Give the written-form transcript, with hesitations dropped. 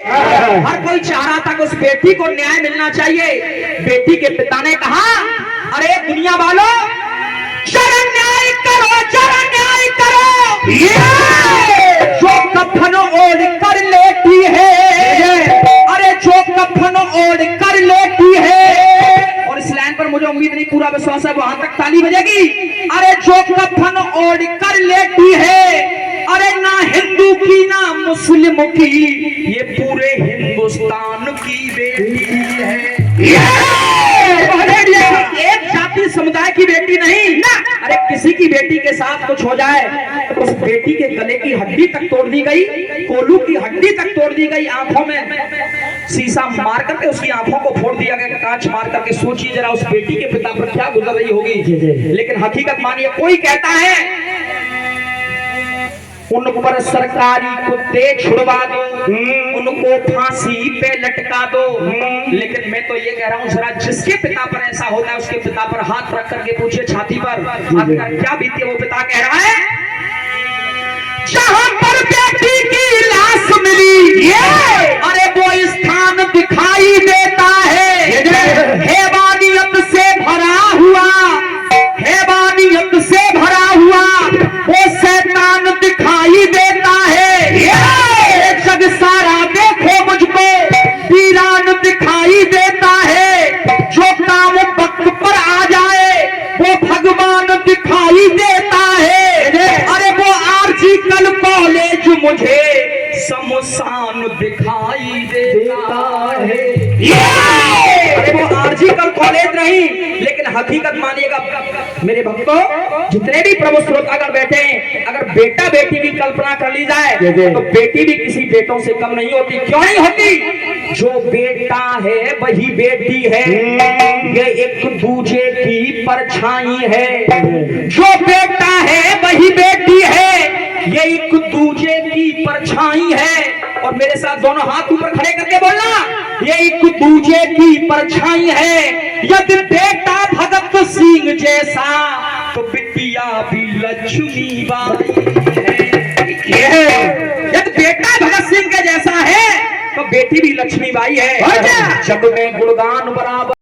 हर कोई चाह रहा था कि उस बेटी को न्याय मिलना चाहिए। बेटी के पिता ने कहा, अरे दुनिया वालों, जरा न्याय करो, जरा न्याय करो। जो कफन ओढ़ कर लेटी है, अरे जो कफन ओढ़ कर लेटी है, और इस लाइन पर मुझे उम्मीद नहीं, पूरा विश्वास है वहां तक ताली बजेगी। अरे जो कफन ओढ़ कर लेटी है, अरे ना हिंदू की ना मुस्लिम की, ये पूरे हिंदुस्तान की बेटी है। एक जाति समुदाय की बेटी नहीं ना। अरे किसी की बेटी के साथ कुछ हो जाए तो उस बेटी के गले की हड्डी तक तोड़ दी गई, कोलू की हड्डी तक तोड़ दी गई, आंखों में शीशा मार करके उसकी आंखों को फोड़ दिया गया, कांच मार करके। सोचिए जरा उस बेटी के पिता पर क्या गुजर रही होगी। लेकिन हकीकत मानिए, कोई कहता है उन पर सरकारी कुत्ते छुड़वा दो, उनको फांसी पे लटका दो। लेकिन मैं तो ये कह रहा हूँ, जरा जिसके पिता पर ऐसा होता है उसके पिता पर हाथ रख करके पूछिए छाती पर, आखिर क्या बीती है। वो पिता कह रहा है, जहां पर बेटी की लाश मिली, अरे वो स्थान दिखाई देता है, हैवानियत से भरा हुआ, हैवानियत से भरा हुआ वो शैतान दिखाई देता है। जग सारा देखो मुझको वीरान दिखाई देता है, जो काम वक्त पर आ जाए वो भगवान दिखाई देता है। अरे वो आर्जिकल कॉलेज मुझे शमशान दिखाई देता है। अरे वो आर्जिकल कॉलेज नहीं, लेकिन हकीकत मानिएगा मेरे भक्तों, जितने भी प्रभु श्रोतागण बैठे हैं, अगर बेटा बेटी की कल्पना कर ली जाए तो बेटी भी किसी बेटों से कम नहीं होती। क्यों नहीं होती? जो बेटा है वही बेटी है, ये एक दूजे की परछाई है। जो बेटा है वही बेटी है, ये एक दूजे की परछाई है। और मेरे साथ दोनों हाथ ऊपर खड़े करके बोलना, ये एक दूजे की परछाई है। यदि बेटा भगत सिंह जैसा तो बिटिया भी लक्ष्मी बाई है। यदि बेटा भगत सिंह के जैसा है तो बेटी भी लक्ष्मी बाई है। जग में गुणगान बराबर